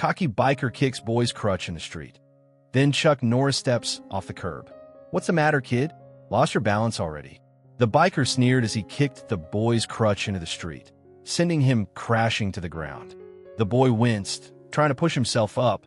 Cocky biker kicks boy's crutch in the street. Then Chuck Norris steps off the curb. "What's the matter, kid? Lost your balance already?" The biker sneered as he kicked the boy's crutch into the street, sending him crashing to the ground. The boy winced, trying to push himself up,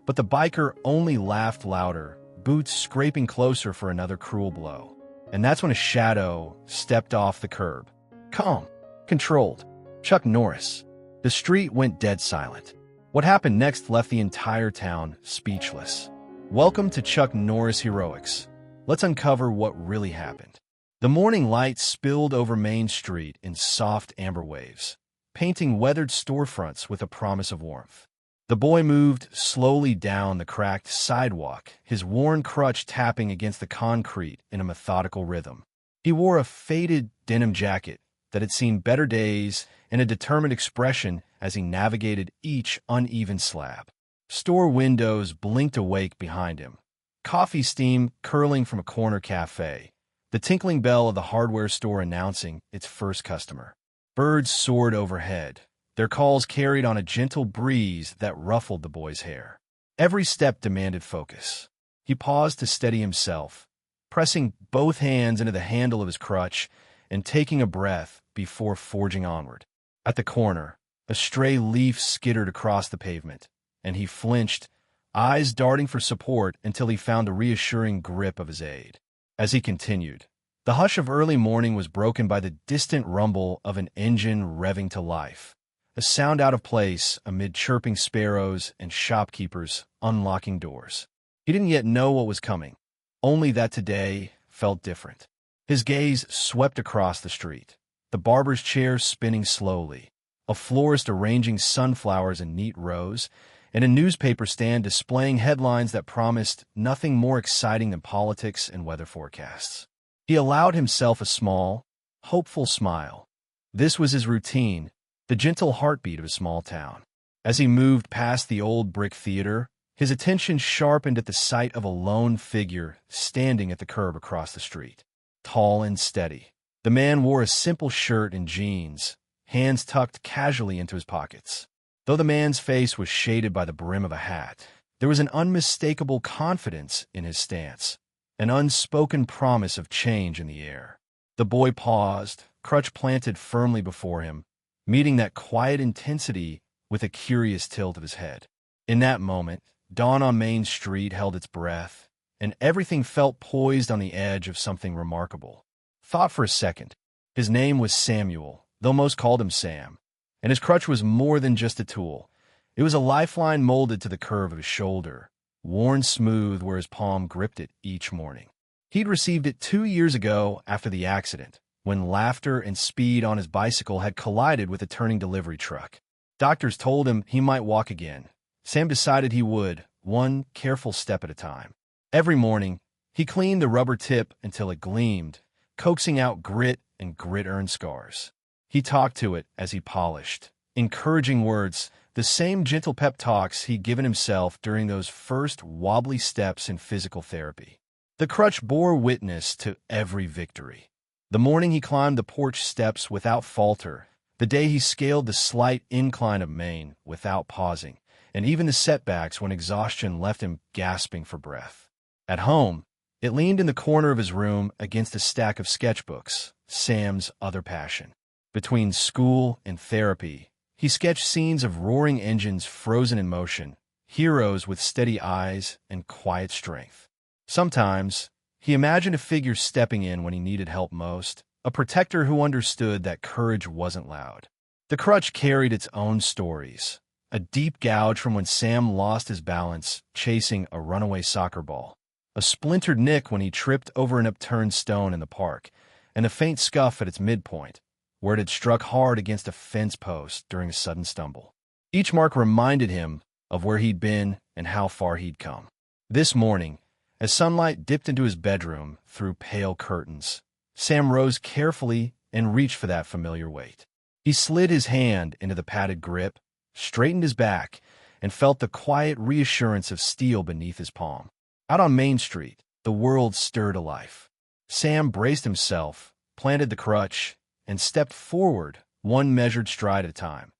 but the biker only laughed louder, boots scraping closer for another cruel blow. And that's when a shadow stepped off the curb. Calm, controlled. Chuck Norris. The street went dead silent. What happened next left the entire town speechless. Welcome to Chuck Norris Heroics. Let's uncover what really happened. The morning light spilled over Main Street in soft amber waves, painting weathered storefronts with a promise of warmth. The boy moved slowly down the cracked sidewalk, his worn crutch tapping against the concrete in a methodical rhythm. He wore a faded denim jacket that had seen better days and a determined expression as he navigated each uneven slab. Store windows blinked awake behind him, coffee steam curling from a corner cafe, the tinkling bell of the hardware store announcing its first customer. Birds soared overhead, their calls carried on a gentle breeze that ruffled the boy's hair. Every step demanded focus. He paused to steady himself, pressing both hands into the handle of his crutch and taking a breath before forging onward. At the corner, a stray leaf skittered across the pavement, and he flinched, eyes darting for support until he found a reassuring grip of his aid. As he continued, the hush of early morning was broken by the distant rumble of an engine revving to life, a sound out of place amid chirping sparrows and shopkeepers unlocking doors. He didn't yet know what was coming, only that today felt different. His gaze swept across the street, the barber's chair spinning slowly, a florist arranging sunflowers in neat rows, and a newspaper stand displaying headlines that promised nothing more exciting than politics and weather forecasts. He allowed himself a small, hopeful smile. This was his routine, the gentle heartbeat of a small town. As he moved past the old brick theater, his attention sharpened at the sight of a lone figure standing at the curb across the street. Tall and steady, the man wore a simple shirt and jeans, hands tucked casually into his pockets. Though the man's face was shaded by the brim of a hat, there was an unmistakable confidence in his stance, an unspoken promise of change in the air. The boy paused, crutch planted firmly before him, meeting that quiet intensity with a curious tilt of his head. In that moment, dawn on Main Street held its breath, and everything felt poised on the edge of something remarkable. Thought for a second. His name was Samuel, though most called him Sam, and his crutch was more than just a tool. It was a lifeline molded to the curve of his shoulder, worn smooth where his palm gripped it each morning. He'd received it 2 years ago after the accident, when laughter and speed on his bicycle had collided with a turning delivery truck. Doctors told him he might walk again. Sam decided he would, one careful step at a time. Every morning, he cleaned the rubber tip until it gleamed, coaxing out grit and grit-earned scars. He talked to it as he polished, encouraging words, the same gentle pep talks he'd given himself during those first wobbly steps in physical therapy. The crutch bore witness to every victory. The morning he climbed the porch steps without falter, the day he scaled the slight incline of Maine without pausing, and even the setbacks when exhaustion left him gasping for breath. At home, it leaned in the corner of his room against a stack of sketchbooks, Sam's other passion. Between school and therapy, he sketched scenes of roaring engines frozen in motion, heroes with steady eyes and quiet strength. Sometimes, he imagined a figure stepping in when he needed help most, a protector who understood that courage wasn't loud. The crutch carried its own stories, a deep gouge from when Sam lost his balance chasing a runaway soccer ball, a splintered nick when he tripped over an upturned stone in the park, and a faint scuff at its midpoint, where it had struck hard against a fence post during a sudden stumble. Each mark reminded him of where he'd been and how far he'd come. This morning, as sunlight dipped into his bedroom through pale curtains, Sam rose carefully and reached for that familiar weight. He slid his hand into the padded grip, straightened his back, and felt the quiet reassurance of steel beneath his palm. Out on Main Street, the world stirred to life. Sam braced himself, planted the crutch, and stepped forward, one measured stride at a time,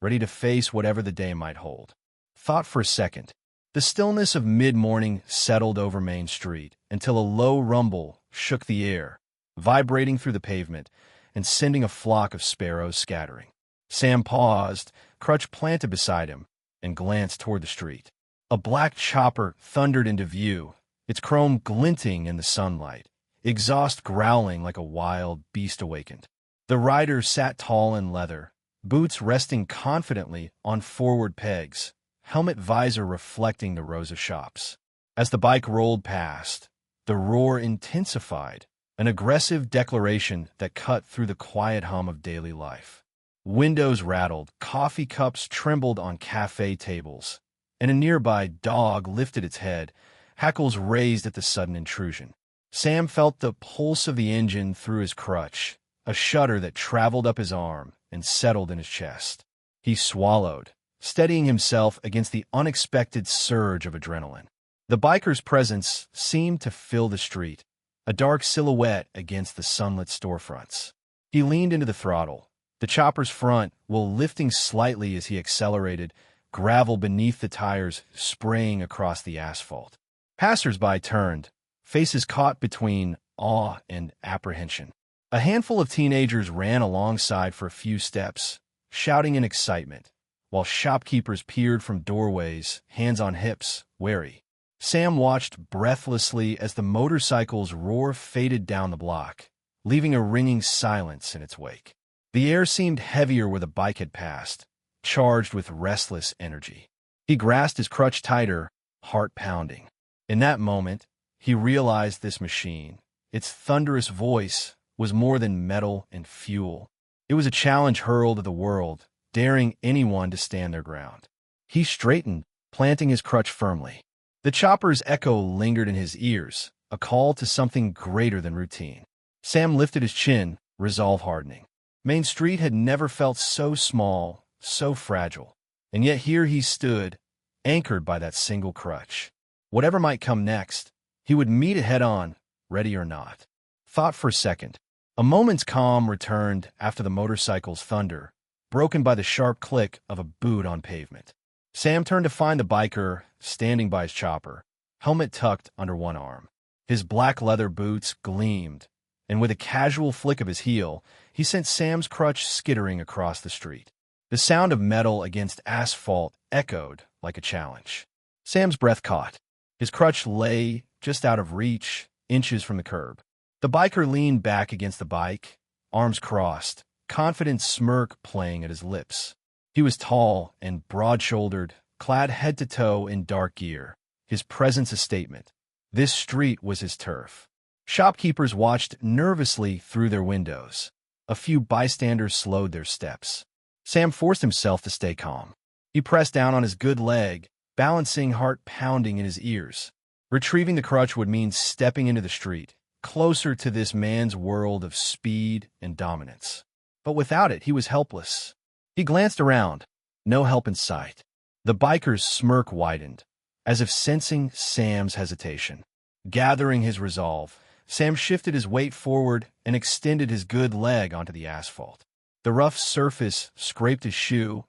ready to face whatever the day might hold. thought for a second. The stillness of mid-morning settled over Main Street until a low rumble shook the air, vibrating through the pavement and sending a flock of sparrows scattering. Sam paused, Crutch planted beside him, and glanced toward the street. A black chopper thundered into view, its chrome glinting in the sunlight, exhaust growling like a wild beast awakened. The rider sat tall in leather, boots resting confidently on forward pegs, helmet visor reflecting the rows of shops. As the bike rolled past, the roar intensified, an aggressive declaration that cut through the quiet hum of daily life. Windows rattled, coffee cups trembled on cafe tables, and a nearby dog lifted its head, hackles raised at the sudden intrusion. Sam felt the pulse of the engine through his crutch, a shudder that traveled up his arm and settled in his chest. He swallowed, steadying himself against the unexpected surge of adrenaline. The biker's presence seemed to fill the street, a dark silhouette against the sunlit storefronts. He leaned into the throttle, the chopper's front wheel lifting slightly as he accelerated, gravel beneath the tires spraying across the asphalt. Passers-by turned, faces caught between awe and apprehension. A handful of teenagers ran alongside for a few steps, shouting in excitement, while shopkeepers peered from doorways, hands on hips, wary. Sam watched breathlessly as the motorcycle's roar faded down the block, leaving a ringing silence in its wake. The air seemed heavier where the bike had passed, charged with restless energy. He grasped his crutch tighter, heart pounding. In that moment, he realized this machine, its thunderous voice, was more than metal and fuel. It was a challenge hurled at the world, daring anyone to stand their ground. He straightened, planting his crutch firmly. The chopper's echo lingered in his ears, a call to something greater than routine. Sam lifted his chin, resolve hardening. Main Street had never felt so small, so fragile. And yet here he stood, anchored by that single crutch. Whatever might come next, he would meet it head-on, ready or not. Thought for a second. A moment's calm returned after the motorcycle's thunder, broken by the sharp click of a boot on pavement. Sam turned to find the biker standing by his chopper, helmet tucked under one arm. His black leather boots gleamed, and with a casual flick of his heel, he sent Sam's crutch skittering across the street. The sound of metal against asphalt echoed like a challenge. Sam's breath caught. His crutch lay just out of reach, inches from the curb. The biker leaned back against the bike, arms crossed, confident smirk playing at his lips. He was tall and broad-shouldered, clad head to toe in dark gear, his presence a statement. This street was his turf. Shopkeepers watched nervously through their windows. A few bystanders slowed their steps. Sam forced himself to stay calm. He pressed down on his good leg, balancing, heart pounding in his ears. Retrieving the crutch would mean stepping into the street, closer to this man's world of speed and dominance. But without it, he was helpless. He glanced around. No help in sight. The biker's smirk widened, as if sensing Sam's hesitation. Gathering his resolve, Sam shifted his weight forward and extended his good leg onto the asphalt. The rough surface scraped his shoe,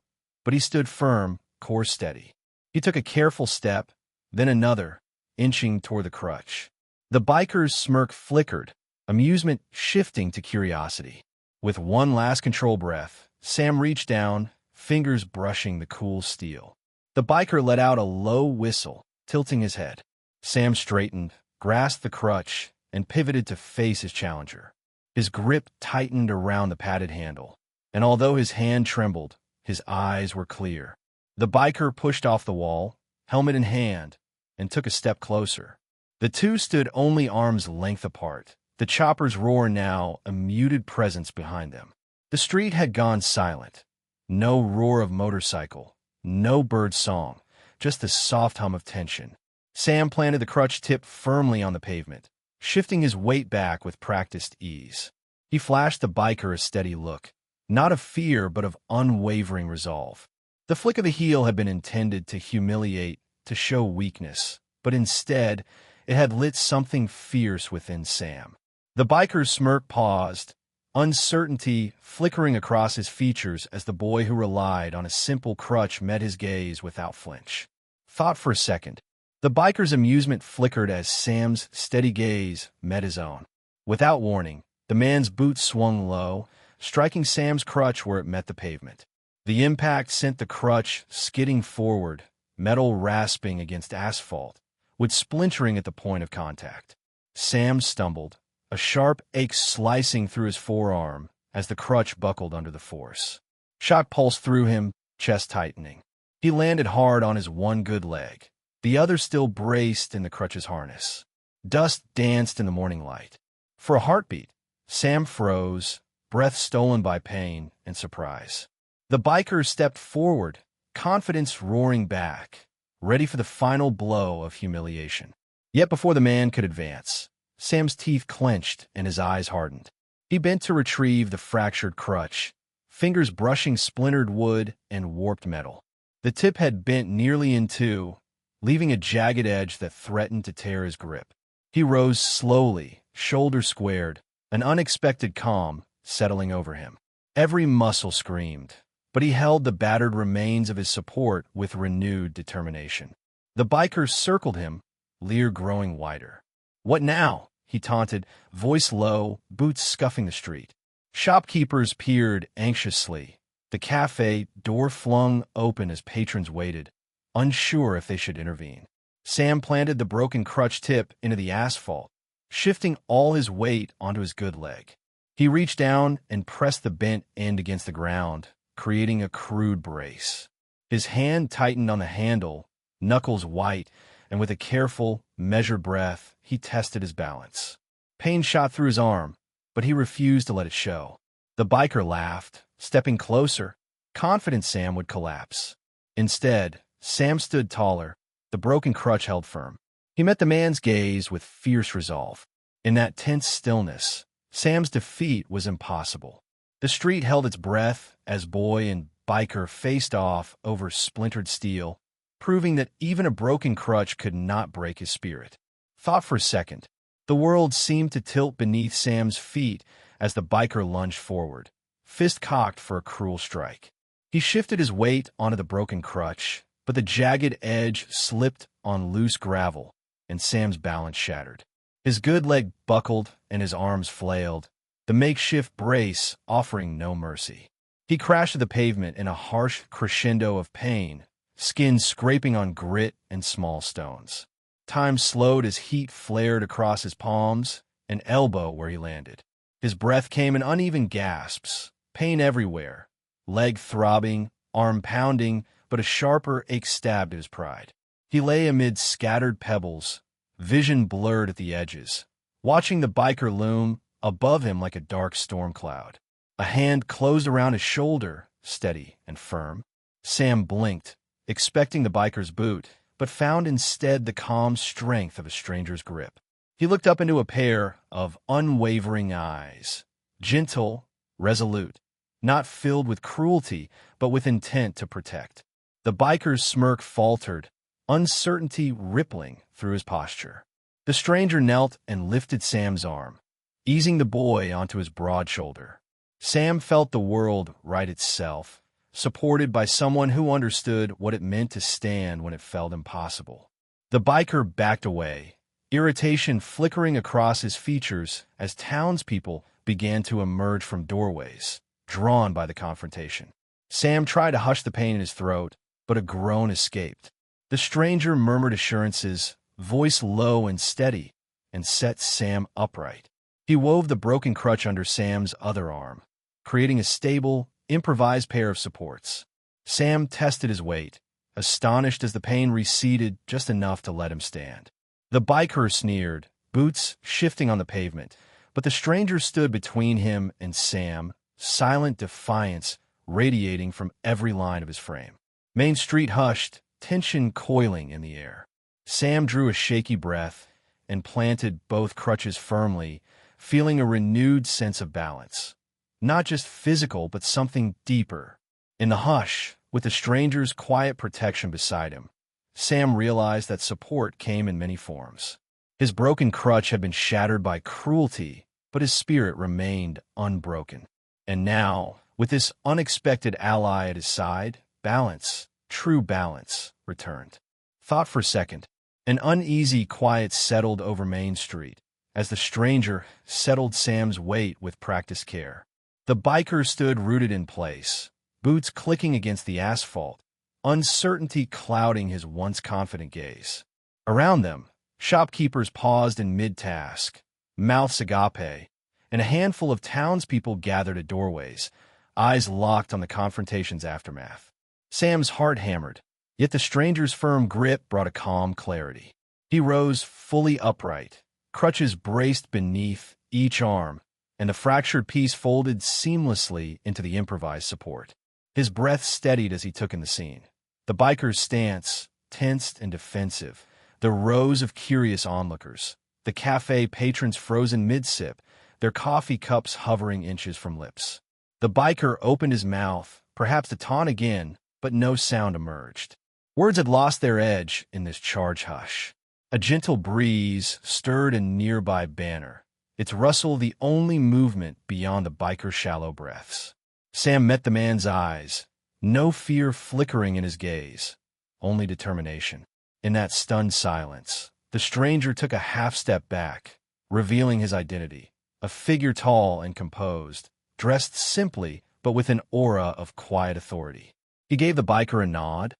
but he stood firm, core steady. He took a careful step, then another, inching toward the crutch. The biker's smirk flickered, amusement shifting to curiosity. With one last control breath, Sam reached down, fingers brushing the cool steel. The biker let out a low whistle, tilting his head. Sam straightened, grasped the crutch, and pivoted to face his challenger. His grip tightened around the padded handle, and although his hand trembled, his eyes were clear. The biker pushed off the wall, helmet in hand, and took a step closer. The two stood only arm's length apart, the chopper's roar now a muted presence behind them. The street had gone silent. No roar of motorcycle, no bird song, just the soft hum of tension. Sam planted the crutch tip firmly on the pavement, shifting his weight back with practiced ease. He flashed the biker a steady look, not of fear but of unwavering resolve. The flick of the heel had been intended to humiliate, to show weakness, but instead, it had lit something fierce within Sam. The biker's smirk paused, uncertainty flickering across his features as the boy who relied on a simple crutch met his gaze without flinch. Thought for a second. The biker's amusement flickered as Sam's steady gaze met his own. Without warning, the man's boot swung low, striking Sam's crutch where it met the pavement. The impact sent the crutch skidding forward, metal rasping against asphalt, with splintering at the point of contact. Sam stumbled, a sharp ache slicing through his forearm as the crutch buckled under the force. Shock pulsed through him, chest tightening. He landed hard on his one good leg, the other still braced in the crutch's harness. Dust danced in the morning light. For a heartbeat, Sam froze, breath stolen by pain and surprise. The biker stepped forward, confidence roaring back, ready for the final blow of humiliation. Yet before the man could advance, Sam's teeth clenched and his eyes hardened. He bent to retrieve the fractured crutch, fingers brushing splintered wood and warped metal. The tip had bent nearly in two, leaving a jagged edge that threatened to tear his grip. He rose slowly, shoulders squared, an unexpected calm settling over him. Every muscle screamed, but he held the battered remains of his support with renewed determination. The biker circled him, leer growing wider. "What now?" he taunted, voice low, boots scuffing the street. Shopkeepers peered anxiously, the cafe door flung open as patrons waited, unsure if they should intervene. Sam planted the broken crutch tip into the asphalt, shifting all his weight onto his good leg. He reached down and pressed the bent end against the ground, creating a crude brace. His hand tightened on the handle, knuckles white, and with a careful, measured breath, he tested his balance. Pain shot through his arm, but he refused to let it show. The biker laughed, stepping closer, confident Sam would collapse. Instead, Sam stood taller, the broken crutch held firm. He met the man's gaze with fierce resolve. In that tense stillness, Sam's defeat was impossible. The street held its breath as boy and biker faced off over splintered steel, proving that even a broken crutch could not break his spirit. Thought for a second. The world seemed to tilt beneath Sam's feet as the biker lunged forward, fist cocked for a cruel strike. He shifted his weight onto the broken crutch, but the jagged edge slipped on loose gravel, and Sam's balance shattered. His good leg buckled and his arms flailed, the makeshift brace offering no mercy. He crashed to the pavement in a harsh crescendo of pain, skin scraping on grit and small stones. Time slowed as heat flared across his palms, an elbow where he landed. His breath came in uneven gasps, pain everywhere, leg throbbing, arm pounding, but a sharper ache stabbed at his pride. He lay amid scattered pebbles, vision blurred at the edges, watching the biker loom above him like a dark storm cloud. A hand closed around his shoulder, steady and firm. Sam blinked, expecting the biker's boot, but found instead the calm strength of a stranger's grip. He looked up into a pair of unwavering eyes, gentle, resolute, not filled with cruelty, but with intent to protect. The biker's smirk faltered, uncertainty rippling through his posture. The stranger knelt and lifted Sam's arm, easing the boy onto his broad shoulder. Sam felt the world right itself, supported by someone who understood what it meant to stand when it felt impossible. The biker backed away, irritation flickering across his features as townspeople began to emerge from doorways, drawn by the confrontation. Sam tried to hush the pain in his throat, but a groan escaped. The stranger murmured assurances, voice low and steady, and set Sam upright. He wove the broken crutch under Sam's other arm, creating a stable, improvised pair of supports. Sam tested his weight, astonished as the pain receded just enough to let him stand. The biker sneered, boots shifting on the pavement, but the stranger stood between him and Sam, silent defiance radiating from every line of his frame. Main Street hushed, tension coiling in the air. Sam drew a shaky breath and planted both crutches firmly, feeling a renewed sense of balance. Not just physical, but something deeper. In the hush, with the stranger's quiet protection beside him, Sam realized that support came in many forms. His broken crutch had been shattered by cruelty, but his spirit remained unbroken. And now, with this unexpected ally at his side, balance, true balance, returned. Thought for a second. An uneasy quiet settled over Main Street as the stranger settled Sam's weight with practiced care. The biker stood rooted in place, boots clicking against the asphalt, uncertainty clouding his once confident gaze. Around them, shopkeepers paused in mid-task, mouths agape, and a handful of townspeople gathered at doorways, eyes locked on the confrontation's aftermath. Sam's heart hammered, yet the stranger's firm grip brought a calm clarity. He rose fully upright, crutches braced beneath each arm, and the fractured piece folded seamlessly into the improvised support. His breath steadied as he took in the scene. The biker's stance, tensed and defensive, the rows of curious onlookers, the cafe patrons frozen mid-sip, their coffee cups hovering inches from lips. The biker opened his mouth, perhaps to taunt again, but no sound emerged. Words had lost their edge in this charged hush. A gentle breeze stirred a nearby banner, its rustle the only movement beyond the biker's shallow breaths. Sam met the man's eyes, no fear flickering in his gaze, only determination. In that stunned silence, the stranger took a half-step back, revealing his identity, a figure tall and composed, dressed simply but with an aura of quiet authority. He gave the biker a nod,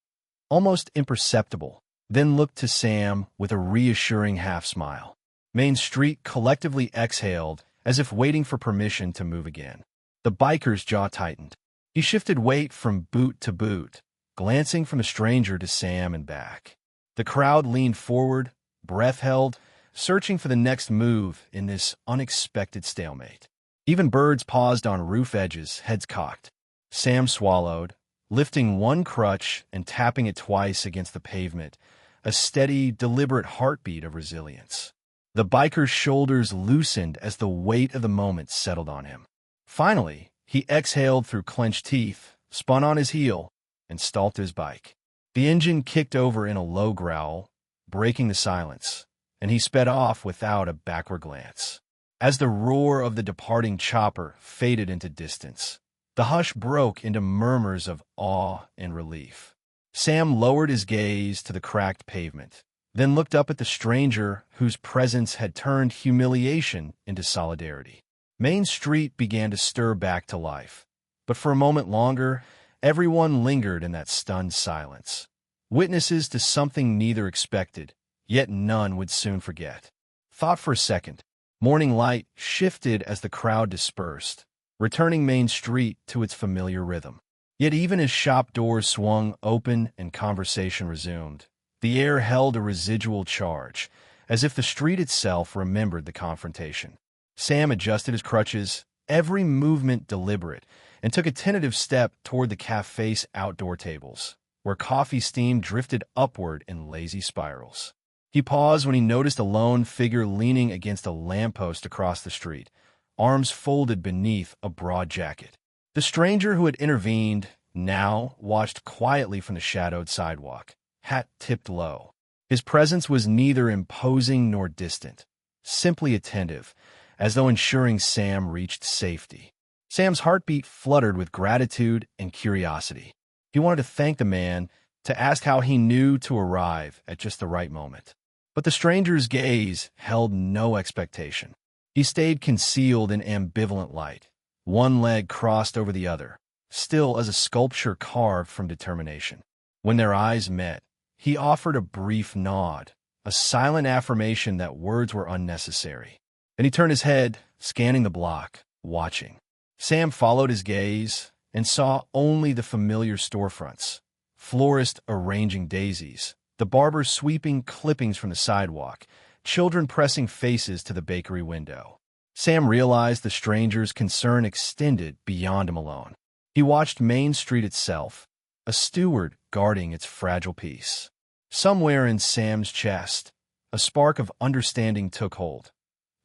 almost imperceptible, then looked to Sam with a reassuring half-smile. Main Street collectively exhaled, as if waiting for permission to move again. The biker's jaw tightened. He shifted weight from boot to boot, glancing from the stranger to Sam and back. The crowd leaned forward, breath held, searching for the next move in this unexpected stalemate. Even birds paused on roof edges, heads cocked. Sam swallowed, lifting one crutch and tapping it twice against the pavement, a steady, deliberate heartbeat of resilience. The biker's shoulders loosened as the weight of the moment settled on him. Finally, he exhaled through clenched teeth, spun on his heel, and stalked his bike. The engine kicked over in a low growl, breaking the silence, and he sped off without a backward glance. As the roar of the departing chopper faded into distance, the hush broke into murmurs of awe and relief. Sam lowered his gaze to the cracked pavement, then looked up at the stranger whose presence had turned humiliation into solidarity. Main Street began to stir back to life, but for a moment longer, everyone lingered in that stunned silence, witnesses to something neither expected, yet none would soon forget. Thought for a second. Morning light shifted as the crowd dispersed, returning Main Street to its familiar rhythm. Yet even as shop doors swung open and conversation resumed, the air held a residual charge, as if the street itself remembered the confrontation. Sam adjusted his crutches, every movement deliberate, and took a tentative step toward the cafe's outdoor tables, where coffee steam drifted upward in lazy spirals. He paused when he noticed a lone figure leaning against a lamppost across the street, arms folded beneath a broad jacket. The stranger who had intervened now watched quietly from the shadowed sidewalk, hat tipped low. His presence was neither imposing nor distant, simply attentive, as though ensuring Sam reached safety. Sam's heartbeat fluttered with gratitude and curiosity. He wanted to thank the man, to ask how he knew to arrive at just the right moment. But the stranger's gaze held no expectation. He stayed concealed in ambivalent light, one leg crossed over the other, still as a sculpture carved from determination. When their eyes met, he offered a brief nod, a silent affirmation that words were unnecessary. Then he turned his head, scanning the block, watching. Sam followed his gaze and saw only the familiar storefronts, florists arranging daisies, the barber sweeping clippings from the sidewalk, children pressing faces to the bakery window. Sam realized the stranger's concern extended beyond him alone. He watched Main Street itself, a steward guarding its fragile peace. Somewhere in Sam's chest, a spark of understanding took hold.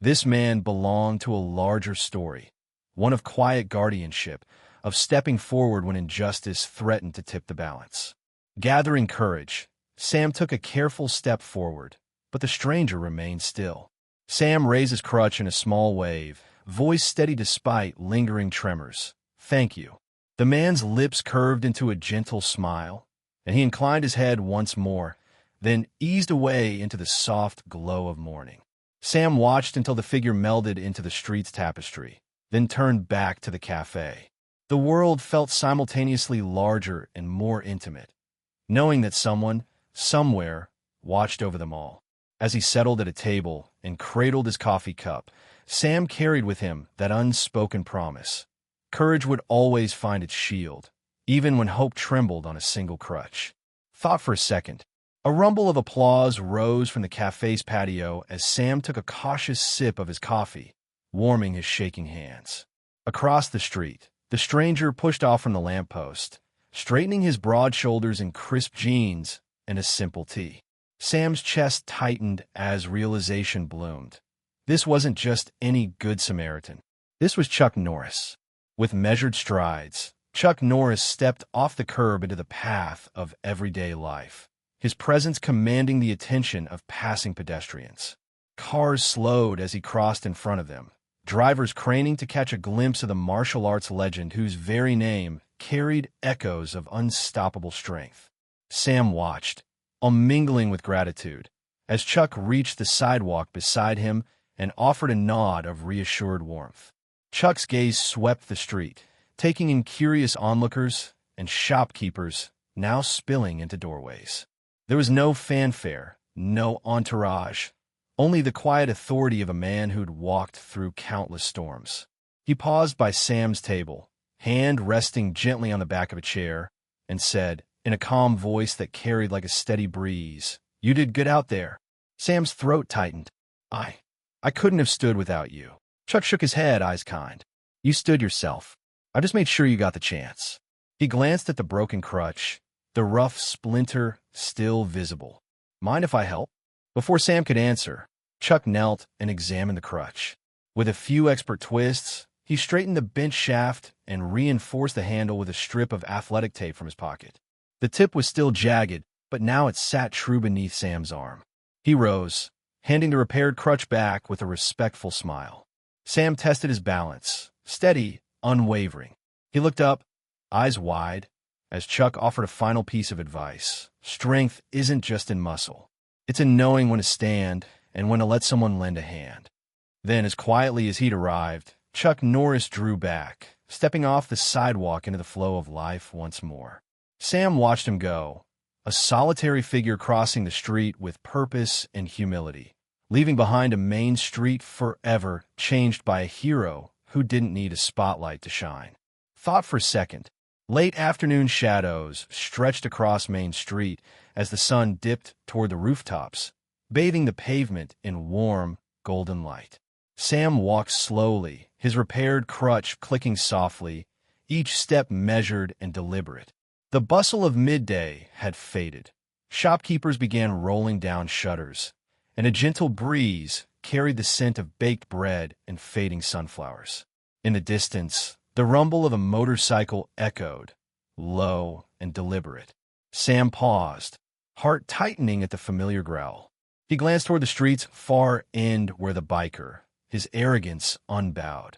This man belonged to a larger story, one of quiet guardianship, of stepping forward when injustice threatened to tip the balance. Gathering courage, Sam took a careful step forward, but the stranger remained still. Sam raised his crutch in a small wave, voice steady despite lingering tremors. "Thank you." The man's lips curved into a gentle smile, and he inclined his head once more, then eased away into the soft glow of morning. Sam watched until the figure melded into the street's tapestry, then turned back to the cafe. The world felt simultaneously larger and more intimate, knowing that someone, somewhere, watched over them all. As he settled at a table and cradled his coffee cup, Sam carried with him that unspoken promise. Courage would always find its shield, even when hope trembled on a single crutch. Thought for a second. A rumble of applause rose from the cafe's patio as Sam took a cautious sip of his coffee, warming his shaking hands. Across the street, the stranger pushed off from the lamppost, straightening his broad shoulders in crisp jeans and a simple tee. Sam's chest tightened as realization bloomed. This wasn't just any good Samaritan. This was Chuck Norris. With measured strides, Chuck Norris stepped off the curb into the path of everyday life, his presence commanding the attention of passing pedestrians. Cars slowed as he crossed in front of them, drivers craning to catch a glimpse of the martial arts legend whose very name carried echoes of unstoppable strength. Sam watched, mingling with gratitude, as Chuck reached the sidewalk beside him and offered a nod of reassured warmth. Chuck's gaze swept the street, taking in curious onlookers and shopkeepers now spilling into doorways. There was no fanfare, no entourage, only the quiet authority of a man who'd walked through countless storms. He paused by Sam's table, hand resting gently on the back of a chair, and said, in a calm voice that carried like a steady breeze, "You did good out there." Sam's throat tightened. I couldn't have stood without you." Chuck shook his head, eyes kind. "You stood yourself. I just made sure you got the chance." He glanced at the broken crutch, the rough splinter still visible. "Mind if I help?" Before Sam could answer, Chuck knelt and examined the crutch. With a few expert twists, he straightened the bench shaft and reinforced the handle with a strip of athletic tape from his pocket. The tip was still jagged, but now it sat true beneath Sam's arm. He rose, handing the repaired crutch back with a respectful smile. Sam tested his balance, steady, unwavering. He looked up, eyes wide, as Chuck offered a final piece of advice. Strength isn't just in muscle. It's in knowing when to stand and when to let someone lend a hand. Then, as quietly as he'd arrived, Chuck Norris drew back, stepping off the sidewalk into the flow of life once more. Sam watched him go, a solitary figure crossing the street with purpose and humility, leaving behind a Main Street forever changed by a hero who didn't need a spotlight to shine. Thought for a second. Late afternoon shadows stretched across Main Street as the sun dipped toward the rooftops, bathing the pavement in warm, golden light. Sam walked slowly, his repaired crutch clicking softly, each step measured and deliberate. The bustle of midday had faded. Shopkeepers began rolling down shutters, and a gentle breeze carried the scent of baked bread and fading sunflowers. In the distance, the rumble of a motorcycle echoed, low and deliberate. Sam paused, heart tightening at the familiar growl. He glanced toward the street's far end where the biker, his arrogance unbowed,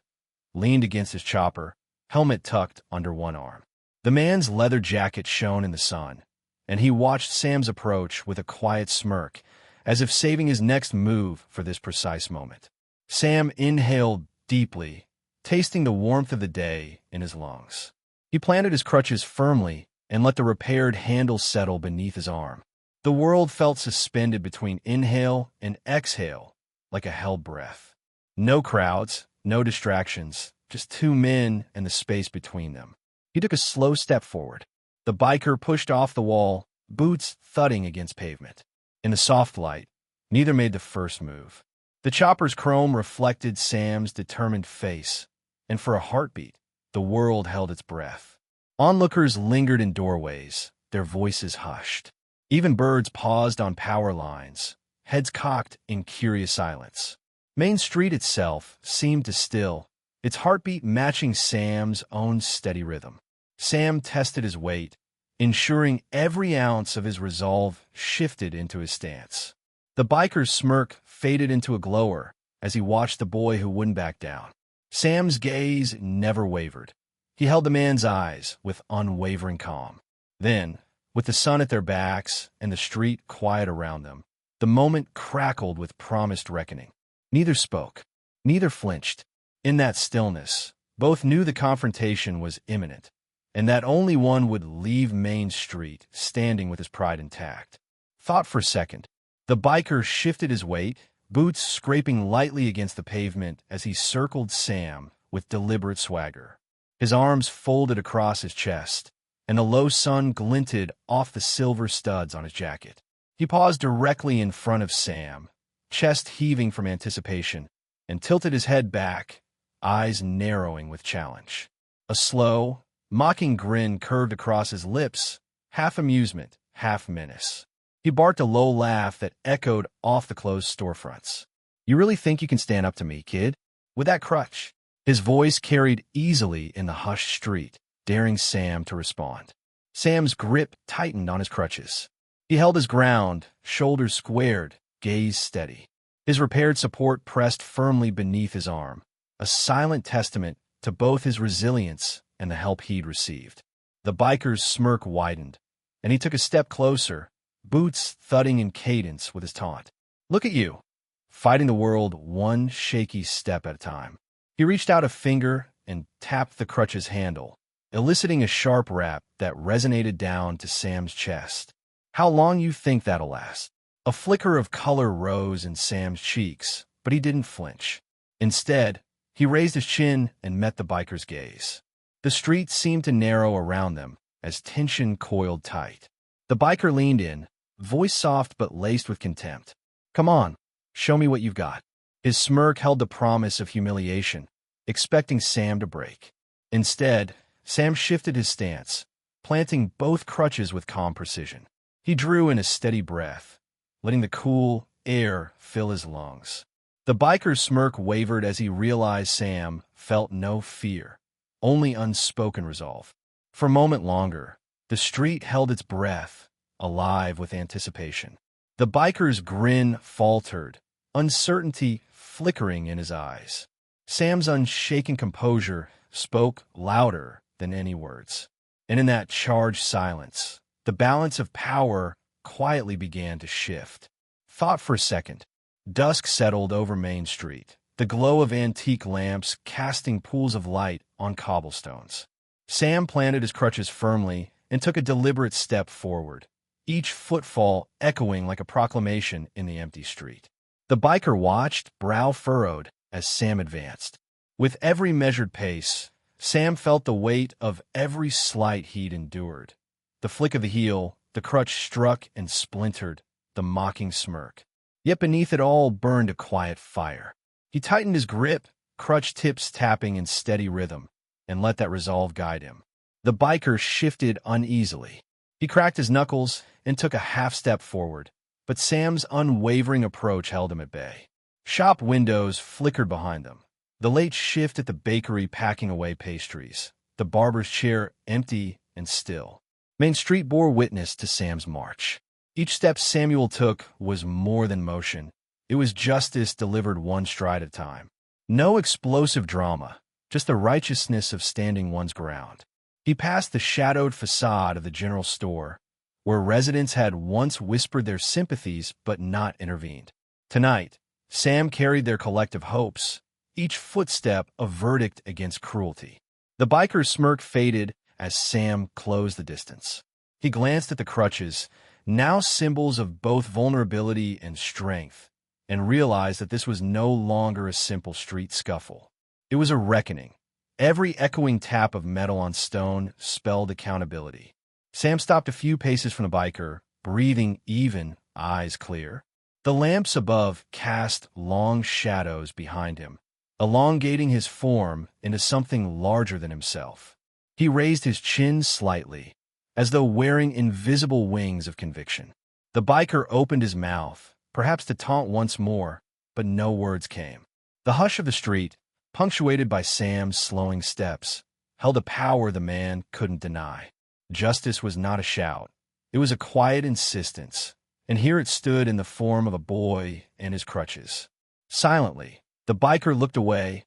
leaned against his chopper, helmet tucked under one arm. The man's leather jacket shone in the sun, and he watched Sam's approach with a quiet smirk, as if saving his next move for this precise moment. Sam inhaled deeply, tasting the warmth of the day in his lungs. He planted his crutches firmly and let the repaired handle settle beneath his arm. The world felt suspended between inhale and exhale, like a held breath. No crowds, no distractions, just two men and the space between them. He took a slow step forward. The biker pushed off the wall, boots thudding against pavement. In the soft light, neither made the first move. The chopper's chrome reflected Sam's determined face, and for a heartbeat, the world held its breath. Onlookers lingered in doorways, their voices hushed. Even birds paused on power lines, heads cocked in curious silence. Main Street itself seemed to still, its heartbeat matching Sam's own steady rhythm. Sam tested his weight, ensuring every ounce of his resolve shifted into his stance. The biker's smirk faded into a glower as he watched the boy who wouldn't back down. Sam's gaze never wavered. He held the man's eyes with unwavering calm. Then, with the sun at their backs and the street quiet around them, the moment crackled with promised reckoning. Neither spoke. Neither flinched. In that stillness, both knew the confrontation was imminent, and that only one would leave Main Street standing with his pride intact. Thought for a second. The biker shifted his weight, boots scraping lightly against the pavement as he circled Sam with deliberate swagger. His arms folded across his chest, and the low sun glinted off the silver studs on his jacket. He paused directly in front of Sam, chest heaving from anticipation, and tilted his head back, eyes narrowing with challenge. A slow, mocking grin curved across his lips, half amusement, half menace. He barked a low laugh that echoed off the closed storefronts. "You really think you can stand up to me, kid? With that crutch?" His voice carried easily in the hushed street, daring Sam to respond. Sam's grip tightened on his crutches. He held his ground, shoulders squared, gaze steady. His repaired support pressed firmly beneath his arm, a silent testament to both his resilience and the help he'd received. The biker's smirk widened, and he took a step closer, boots thudding in cadence with his taunt. "Look at you, fighting the world one shaky step at a time." He reached out a finger and tapped the crutch's handle, eliciting a sharp rap that resonated down to Sam's chest. "How long you think that'll last?" A flicker of color rose in Sam's cheeks, but he didn't flinch. Instead, he raised his chin and met the biker's gaze. The street seemed to narrow around them as tension coiled tight. The biker leaned in, voice soft but laced with contempt. "Come on, show me what you've got." His smirk held the promise of humiliation, expecting Sam to break. Instead, Sam shifted his stance, planting both crutches with calm precision. He drew in a steady breath, letting the cool air fill his lungs. The biker's smirk wavered as he realized Sam felt no fear, only unspoken resolve. For a moment longer, the street held its breath, alive with anticipation. The biker's grin faltered, uncertainty flickering in his eyes. Sam's unshaken composure spoke louder than any words. And in that charged silence, the balance of power quietly began to shift. Thought for a second. Dusk settled over Main Street, the glow of antique lamps casting pools of light on cobblestones. Sam planted his crutches firmly and took a deliberate step forward, each footfall echoing like a proclamation in the empty street. The biker watched, brow furrowed, as Sam advanced. With every measured pace, Sam felt the weight of every slight he'd endured. The flick of the heel, the crutch struck and splintered, the mocking smirk. Yet beneath it all burned a quiet fire. He tightened his grip, crutch tips tapping in steady rhythm, and let that resolve guide him. The biker shifted uneasily. He cracked his knuckles and took a half step forward, but Sam's unwavering approach held him at bay. Shop windows flickered behind them, the late shift at the bakery packing away pastries, the barber's chair empty and still. Main Street bore witness to Sam's march. Each step Samuel took was more than motion. It was justice delivered one stride at a time. No explosive drama, just the righteousness of standing one's ground. He passed the shadowed facade of the general store, where residents had once whispered their sympathies but not intervened. Tonight, Sam carried their collective hopes, each footstep a verdict against cruelty. The biker's smirk faded as Sam closed the distance. He glanced at the crutches, now symbols of both vulnerability and strength, and realized that this was no longer a simple street scuffle. It was a reckoning. Every echoing tap of metal on stone spelled accountability. Sam stopped a few paces from the biker, breathing even, eyes clear. The lamps above cast long shadows behind him, elongating his form into something larger than himself. He raised his chin slightly, as though wearing invisible wings of conviction. The biker opened his mouth, perhaps to taunt once more, but no words came. The hush of the street, punctuated by Sam's slowing steps, held a power the man couldn't deny. Justice was not a shout. It was a quiet insistence, and here it stood in the form of a boy and his crutches. Silently, the biker looked away,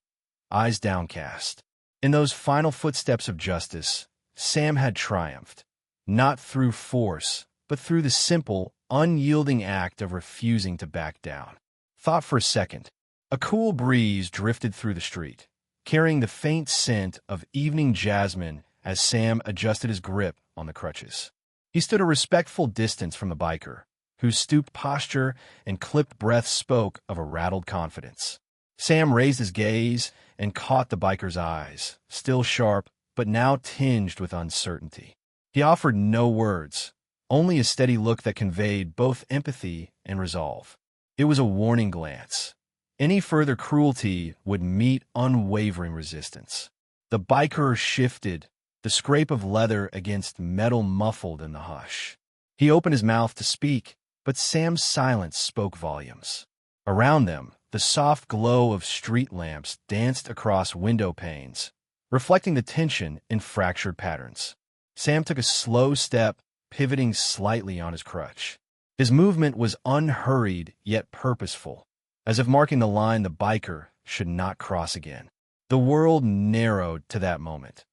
eyes downcast. In those final footsteps of justice, Sam had triumphed, not through force, but through the simple, unyielding act of refusing to back down. Thought for a second. A cool breeze drifted through the street, carrying the faint scent of evening jasmine as Sam adjusted his grip on the crutches. He stood a respectful distance from the biker, whose stooped posture and clipped breath spoke of a rattled confidence. Sam raised his gaze and caught the biker's eyes, still sharp, but now tinged with uncertainty. He offered no words, only a steady look that conveyed both empathy and resolve. It was a warning glance. Any further cruelty would meet unwavering resistance. The biker shifted, the scrape of leather against metal muffled in the hush. He opened his mouth to speak, but Sam's silence spoke volumes. Around them, the soft glow of street lamps danced across window panes, reflecting the tension in fractured patterns. Sam took a slow step, pivoting slightly on his crutch. His movement was unhurried yet purposeful, as if marking the line the biker should not cross again. The world narrowed to that moment.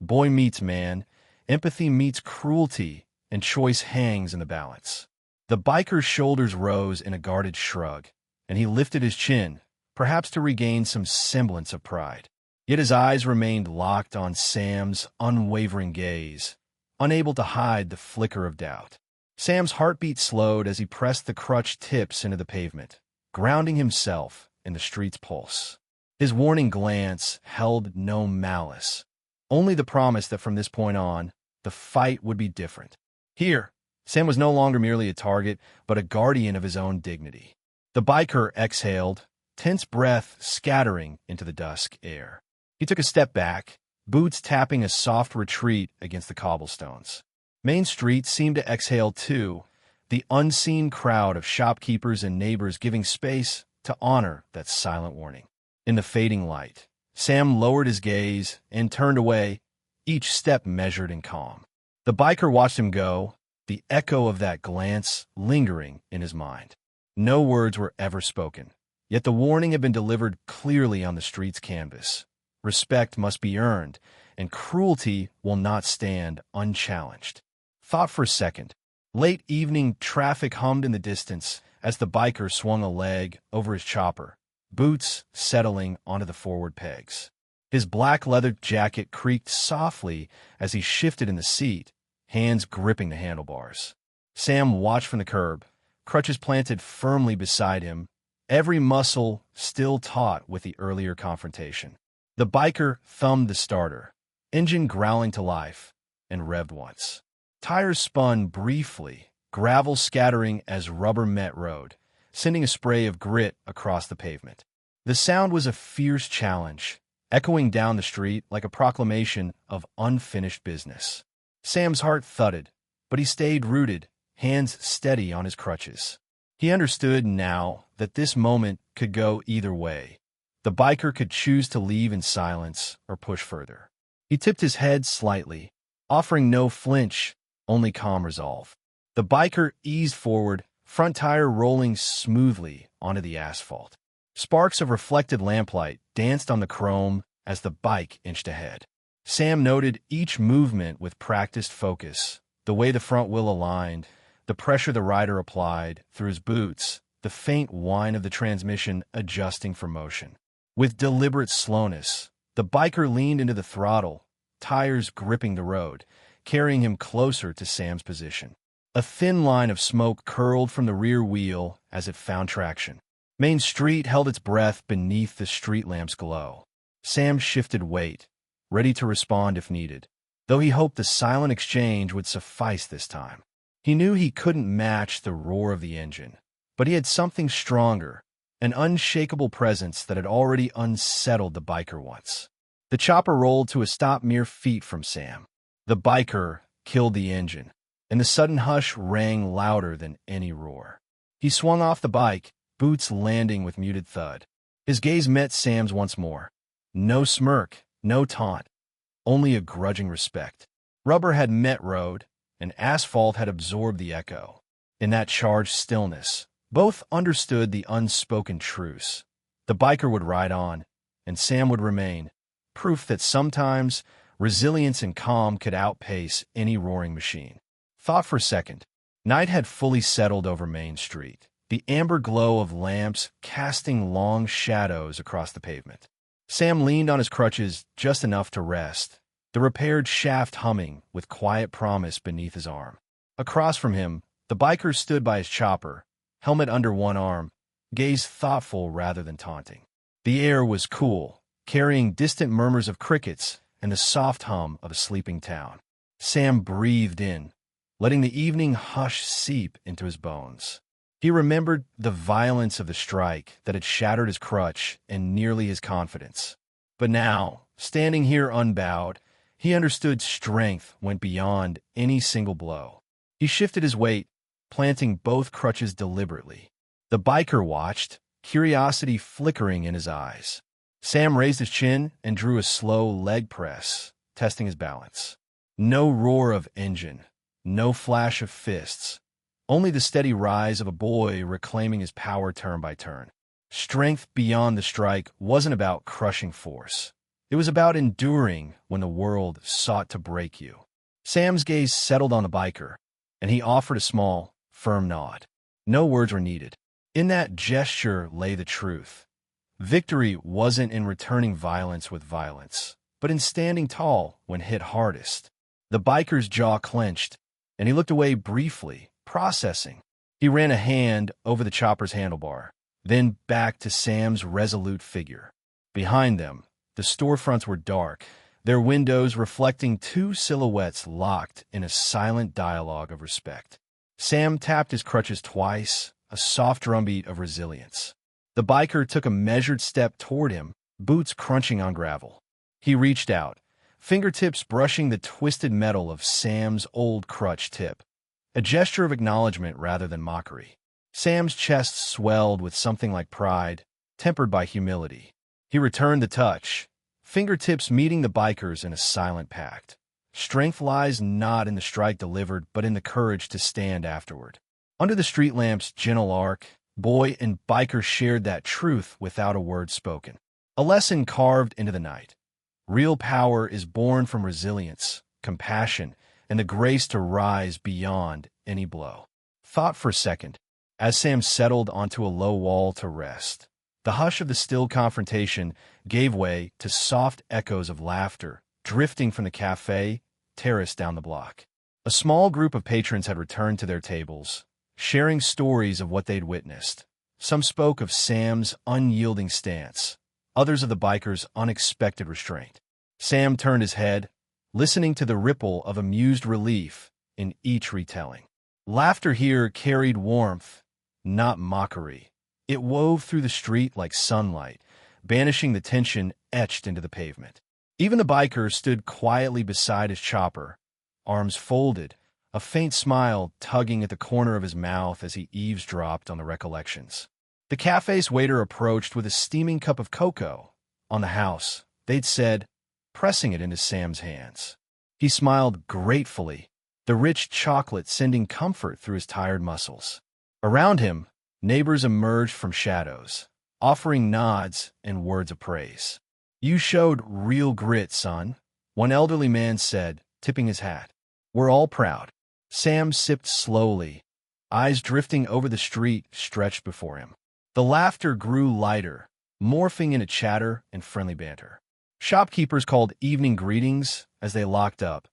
Boy meets man, empathy meets cruelty, and choice hangs in the balance. The biker's shoulders rose in a guarded shrug, and he lifted his chin, perhaps to regain some semblance of pride. Yet his eyes remained locked on Sam's unwavering gaze, unable to hide the flicker of doubt. Sam's heartbeat slowed as he pressed the crutch tips into the pavement, grounding himself in the street's pulse. His warning glance held no malice, only the promise that from this point on, the fight would be different. Here, Sam was no longer merely a target, but a guardian of his own dignity. The biker exhaled, tense breath scattering into the dusk air. He took a step back, boots tapping a soft retreat against the cobblestones. Main Street seemed to exhale too, the unseen crowd of shopkeepers and neighbors giving space to honor that silent warning. In the fading light, Sam lowered his gaze and turned away, each step measured and calm. The biker watched him go, the echo of that glance lingering in his mind. No words were ever spoken, yet the warning had been delivered clearly on the street's canvas. Respect must be earned, and cruelty will not stand unchallenged. Thought for a second. Late evening traffic hummed in the distance as the biker swung a leg over his chopper, boots settling onto the forward pegs. His black leather jacket creaked softly as he shifted in the seat, hands gripping the handlebars. Sam watched from the curb, crutches planted firmly beside him, every muscle still taut with the earlier confrontation. The biker thumbed the starter, engine growling to life, and revved once. Tires spun briefly, gravel scattering as rubber met road, sending a spray of grit across the pavement. The sound was a fierce challenge, echoing down the street like a proclamation of unfinished business. Sam's heart thudded, but he stayed rooted, hands steady on his crutches. He understood now that this moment could go either way. The biker could choose to leave in silence or push further. He tipped his head slightly, offering no flinch, only calm resolve. The biker eased forward, front tire rolling smoothly onto the asphalt. Sparks of reflected lamplight danced on the chrome as the bike inched ahead. Sam noted each movement with practiced focus, the way the front wheel aligned, the pressure the rider applied through his boots, the faint whine of the transmission adjusting for motion. With deliberate slowness, the biker leaned into the throttle, tires gripping the road, carrying him closer to Sam's position. A thin line of smoke curled from the rear wheel as it found traction. Main Street held its breath beneath the street lamp's glow. Sam shifted weight, ready to respond if needed, though he hoped the silent exchange would suffice this time. He knew he couldn't match the roar of the engine, but he had something stronger, an unshakable presence that had already unsettled the biker once. The chopper rolled to a stop mere feet from Sam. The biker killed the engine, and the sudden hush rang louder than any roar. He swung off the bike, boots landing with muted thud. His gaze met Sam's once more. No smirk, no taunt, only a grudging respect. Rubber had met road, and asphalt had absorbed the echo. In that charged stillness, both understood the unspoken truce. The biker would ride on, and Sam would remain, proof that sometimes resilience and calm could outpace any roaring machine. Thought for a second. Night had fully settled over Main Street, the amber glow of lamps casting long shadows across the pavement. Sam leaned on his crutches just enough to rest, the repaired shaft humming with quiet promise beneath his arm. Across from him, the biker stood by his chopper, helmet under one arm, gaze thoughtful rather than taunting. The air was cool, carrying distant murmurs of crickets and the soft hum of a sleeping town. Sam breathed in, letting the evening hush seep into his bones. He remembered the violence of the strike that had shattered his crutch and nearly his confidence. But now, standing here unbowed, he understood strength went beyond any single blow. He shifted his weight, planting both crutches deliberately. The biker watched, curiosity flickering in his eyes. Sam raised his chin and drew a slow leg press, testing his balance. No roar of engine, no flash of fists, only the steady rise of a boy reclaiming his power turn by turn. Strength beyond the strike wasn't about crushing force. It was about enduring when the world sought to break you. Sam's gaze settled on the biker, and he offered a small, firm nod. No words were needed. In that gesture lay the truth. Victory wasn't in returning violence with violence, but in standing tall when hit hardest. The biker's jaw clenched, and he looked away briefly, processing. He ran a hand over the chopper's handlebar, then back to Sam's resolute figure. Behind them, the storefronts were dark, their windows reflecting two silhouettes locked in a silent dialogue of respect. Sam tapped his crutches twice, a soft drumbeat of resilience. The biker took a measured step toward him, boots crunching on gravel. He reached out, fingertips brushing the twisted metal of Sam's old crutch tip, a gesture of acknowledgement rather than mockery. Sam's chest swelled with something like pride, tempered by humility. He returned the touch, fingertips meeting the biker's in a silent pact. Strength lies not in the strike delivered, but in the courage to stand afterward. Under the street lamp's gentle arc, boy and biker shared that truth without a word spoken. A lesson carved into the night. Real power is born from resilience, compassion, and the grace to rise beyond any blow. Thought for a second, as Sam settled onto a low wall to rest. The hush of the still confrontation gave way to soft echoes of laughter, drifting from the cafe terrace down the block. A small group of patrons had returned to their tables, sharing stories of what they'd witnessed. Some spoke of Sam's unyielding stance, others of the biker's unexpected restraint. Sam turned his head, listening to the ripple of amused relief in each retelling. Laughter here carried warmth, not mockery. It wove through the street like sunlight, banishing the tension etched into the pavement. Even the biker stood quietly beside his chopper, arms folded, a faint smile tugging at the corner of his mouth as he eavesdropped on the recollections. The cafe's waiter approached with a steaming cup of cocoa. On the house, they'd said, pressing it into Sam's hands. He smiled gratefully, the rich chocolate sending comfort through his tired muscles. Around him, neighbors emerged from shadows, offering nods and words of praise. "You showed real grit, son," one elderly man said, tipping his hat. "We're all proud." Sam sipped slowly, eyes drifting over the street stretched before him. The laughter grew lighter, morphing into chatter and friendly banter. Shopkeepers called evening greetings as they locked up,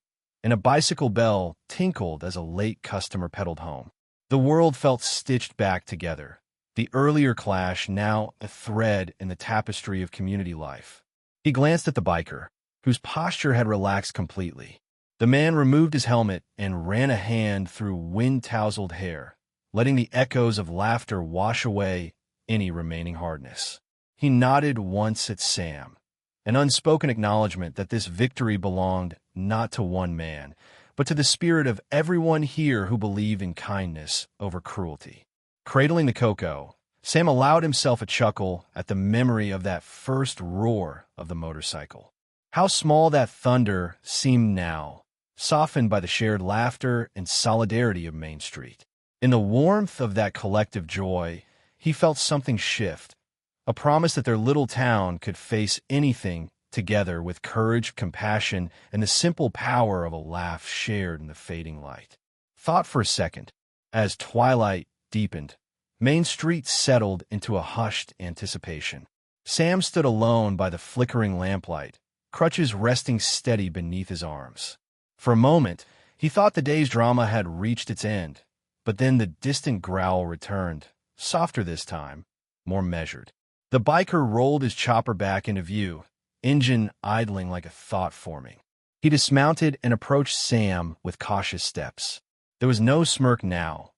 and a bicycle bell tinkled as a late customer pedaled home. The world felt stitched back together, the earlier clash now a thread in the tapestry of community life. He glanced at the biker, whose posture had relaxed completely. The man removed his helmet and ran a hand through wind-tousled hair, letting the echoes of laughter wash away any remaining hardness. He nodded once at Sam, an unspoken acknowledgement that this victory belonged not to one man, but to the spirit of everyone here who believed in kindness over cruelty. Cradling the cocoa, Sam allowed himself a chuckle at the memory of that first roar of the motorcycle. How small that thunder seemed now, softened by the shared laughter and solidarity of Main Street. In the warmth of that collective joy, he felt something shift, a promise that their little town could face anything together with courage, compassion, and the simple power of a laugh shared in the fading light. Thought for a second. As twilight deepened, Main Street settled into a hushed anticipation. Sam stood alone by the flickering lamplight, crutches resting steady beneath his arms. For a moment, he thought the day's drama had reached its end, but then the distant growl returned, softer this time, more measured. The biker rolled his chopper back into view, engine idling like a thought forming. He dismounted and approached Sam with cautious steps. There was no smirk now,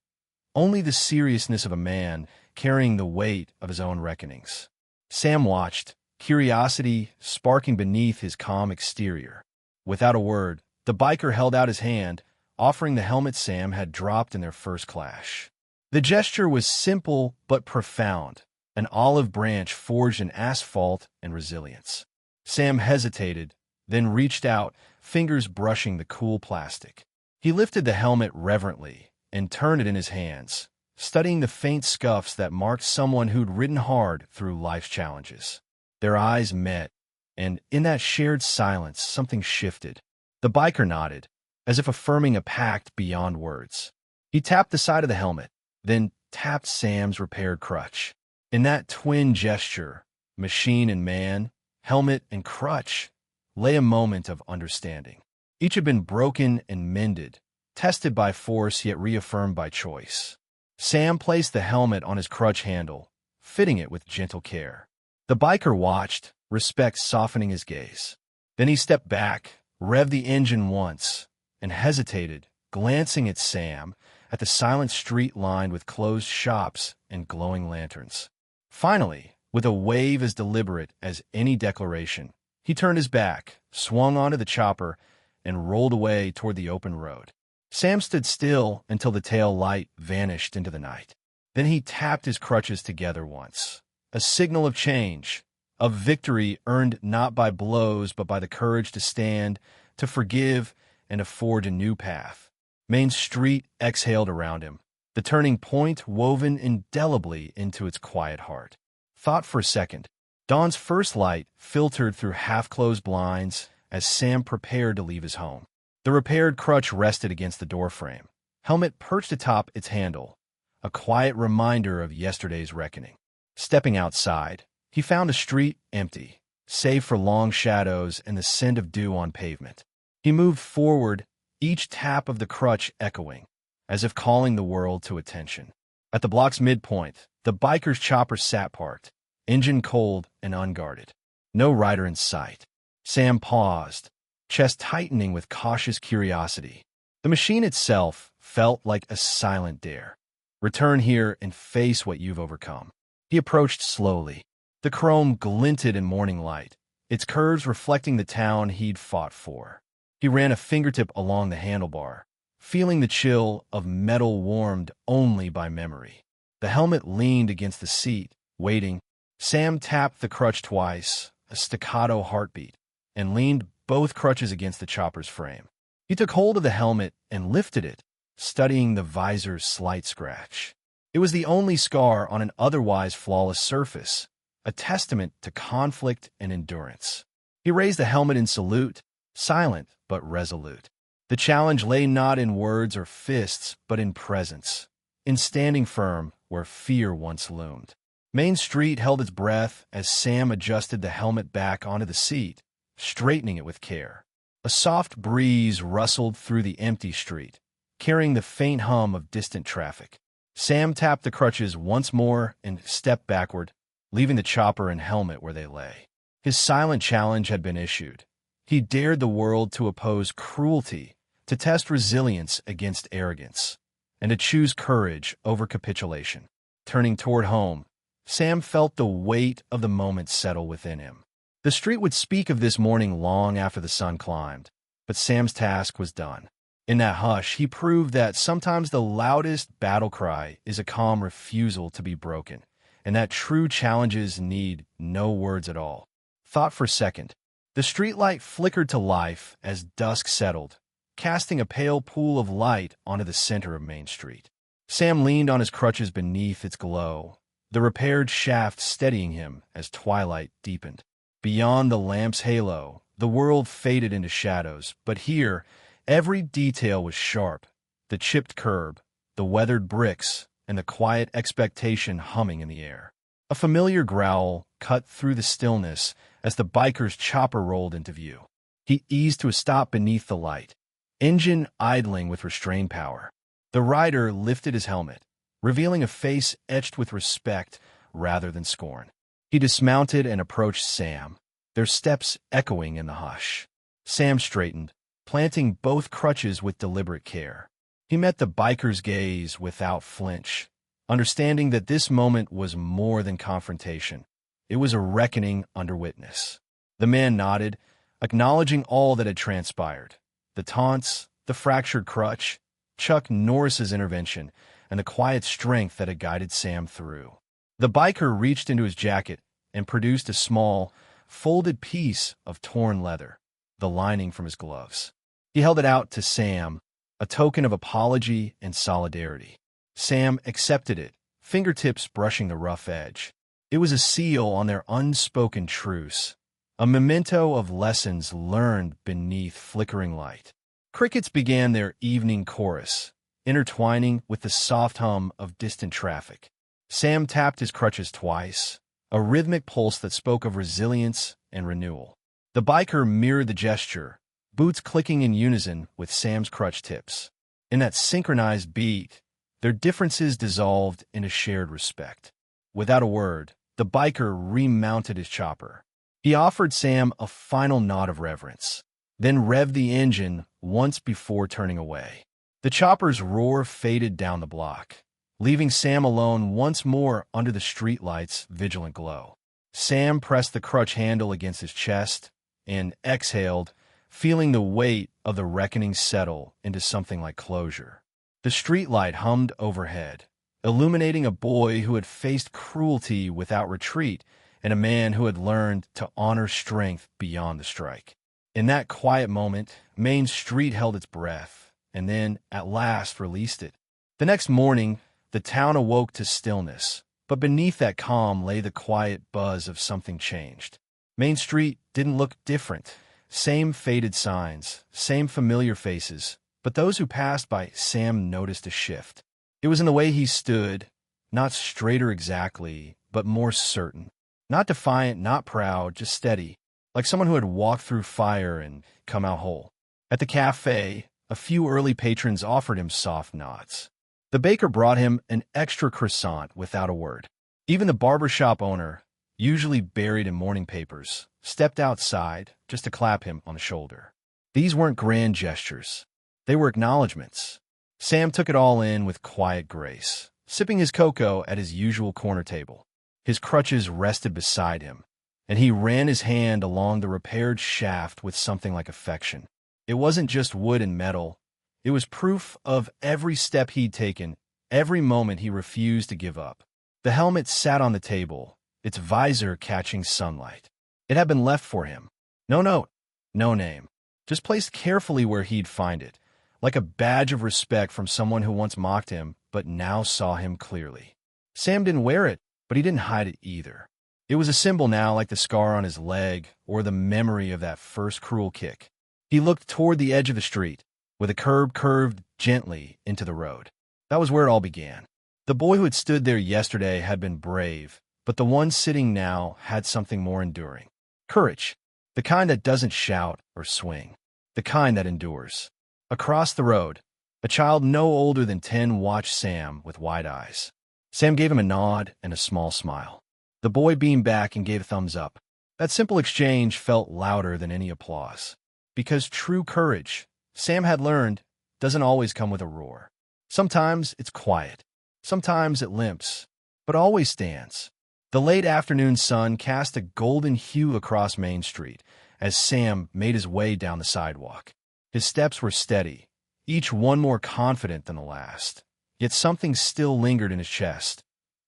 only the seriousness of a man carrying the weight of his own reckonings. Sam watched, curiosity sparking beneath his calm exterior. Without a word, the biker held out his hand, offering the helmet Sam had dropped in their first clash. The gesture was simple but profound, an olive branch forged in asphalt and resilience. Sam hesitated, then reached out, fingers brushing the cool plastic. He lifted the helmet reverently and turned it in his hands, studying the faint scuffs that marked someone who'd ridden hard through life's challenges. Their eyes met, and in that shared silence, something shifted. The biker nodded, as if affirming a pact beyond words. He tapped the side of the helmet, then tapped Sam's repaired crutch. In that twin gesture, machine and man, helmet and crutch, lay a moment of understanding. Each had been broken and mended, tested by force yet reaffirmed by choice. Sam placed the helmet on his crutch handle, fitting it with gentle care. The biker watched, respect softening his gaze. Then he stepped back, revved the engine once, and hesitated, glancing at Sam, at the silent street lined with closed shops and glowing lanterns. Finally, with a wave as deliberate as any declaration, he turned his back, swung onto the chopper, and rolled away toward the open road. Sam stood still until the tail light vanished into the night. Then he tapped his crutches together once, a signal of change, of victory earned not by blows but by the courage to stand, to forgive, and to forge a new path. Main Street exhaled around him, the turning point woven indelibly into its quiet heart. Thought for a second. Dawn's first light filtered through half-closed blinds as Sam prepared to leave his home. The repaired crutch rested against the doorframe, helmet perched atop its handle, a quiet reminder of yesterday's reckoning. Stepping outside, he found a street empty, save for long shadows and the scent of dew on pavement. He moved forward, each tap of the crutch echoing, as if calling the world to attention. At the block's midpoint, the biker's chopper sat parked, engine cold and unguarded. No rider in sight. Sam paused, chest tightening with cautious curiosity. The machine itself felt like a silent dare. Return here and face what you've overcome. He approached slowly. The chrome glinted in morning light, its curves reflecting the town he'd fought for. He ran a fingertip along the handlebar, feeling the chill of metal warmed only by memory. The helmet leaned against the seat, waiting. Sam tapped the crutch twice, a staccato heartbeat, and leaned both crutches against the chopper's frame. He took hold of the helmet and lifted it, studying the visor's slight scratch. It was the only scar on an otherwise flawless surface, a testament to conflict and endurance. He raised the helmet in salute, silent but resolute. The challenge lay not in words or fists, but in presence, in standing firm where fear once loomed. Main Street held its breath as Sam adjusted the helmet back onto the seat, straightening it with care. A soft breeze rustled through the empty street, carrying the faint hum of distant traffic. Sam tapped the crutches once more and stepped backward, leaving the chopper and helmet where they lay. His silent challenge had been issued. He dared the world to oppose cruelty, to test resilience against arrogance, and to choose courage over capitulation. Turning toward home, Sam felt the weight of the moment settle within him. The street would speak of this morning long after the sun climbed, but Sam's task was done. In that hush, he proved that sometimes the loudest battle cry is a calm refusal to be broken, and that true challenges need no words at all. Thought for a second. The streetlight flickered to life as dusk settled, casting a pale pool of light onto the center of Main Street. Sam leaned on his crutches beneath its glow, the repaired shaft steadying him as twilight deepened. Beyond the lamp's halo, the world faded into shadows, but here, every detail was sharp. The chipped curb, the weathered bricks, and the quiet expectation humming in the air. A familiar growl cut through the stillness as the biker's chopper rolled into view. He eased to a stop beneath the light, engine idling with restrained power. The rider lifted his helmet, revealing a face etched with respect rather than scorn. He dismounted and approached Sam, their steps echoing in the hush. Sam straightened, planting both crutches with deliberate care. He met the biker's gaze without flinch, understanding that this moment was more than confrontation. It was a reckoning under witness. The man nodded, acknowledging all that had transpired. The taunts, the fractured crutch, Chuck Norris's intervention, and the quiet strength that had guided Sam through. The biker reached into his jacket and produced a small, folded piece of torn leather, the lining from his gloves. He held it out to Sam, a token of apology and solidarity. Sam accepted it, fingertips brushing the rough edge. It was a seal on their unspoken truce, a memento of lessons learned beneath flickering light. Crickets began their evening chorus, intertwining with the soft hum of distant traffic. Sam tapped his crutches twice, a rhythmic pulse that spoke of resilience and renewal. The biker mirrored the gesture, boots clicking in unison with Sam's crutch tips. In that synchronized beat, their differences dissolved into shared respect. Without a word, the biker remounted his chopper. He offered Sam a final nod of reverence, then revved the engine once before turning away. The chopper's roar faded down the block, leaving Sam alone once more under the streetlight's vigilant glow. Sam pressed the crutch handle against his chest and exhaled, feeling the weight of the reckoning settle into something like closure. The streetlight hummed overhead, illuminating a boy who had faced cruelty without retreat and a man who had learned to honor strength beyond the strike. In that quiet moment, Main Street held its breath, and then, at last, released it. The next morning, the town awoke to stillness, but beneath that calm lay the quiet buzz of something changed. Main Street didn't look different. Same faded signs, same familiar faces, but those who passed by Sam noticed a shift. It was in the way he stood, not straighter exactly, but more certain. Not defiant, not proud, just steady, like someone who had walked through fire and come out whole. At the cafe, a few early patrons offered him soft nods. The baker brought him an extra croissant without a word. Even the barbershop owner, usually buried in morning papers, stepped outside just to clap him on the shoulder. These weren't grand gestures. They were acknowledgments. Sam took it all in with quiet grace, sipping his cocoa at his usual corner table. His crutches rested beside him, and he ran his hand along the repaired shaft with something like affection. It wasn't just wood and metal. It was proof of every step he'd taken, every moment he refused to give up. The helmet sat on the table, its visor catching sunlight. It had been left for him. No note, no name, just placed carefully where he'd find it, like a badge of respect from someone who once mocked him but now saw him clearly. Sam didn't wear it, but he didn't hide it either. It was a symbol now, like the scar on his leg or the memory of that first cruel kick. He looked toward the edge of the street, where the curb curved gently into the road. That was where it all began. The boy who had stood there yesterday had been brave, but the one sitting now had something more enduring. Courage, the kind that doesn't shout or swing, the kind that endures. Across the road, a child no older than 10 watched Sam with wide eyes. Sam gave him a nod and a small smile. The boy beamed back and gave a thumbs up. That simple exchange felt louder than any applause. Because true courage, Sam had learned, doesn't always come with a roar. Sometimes it's quiet. Sometimes it limps, but always stands. The late afternoon sun cast a golden hue across Main Street as Sam made his way down the sidewalk. His steps were steady, each one more confident than the last. Yet something still lingered in his chest,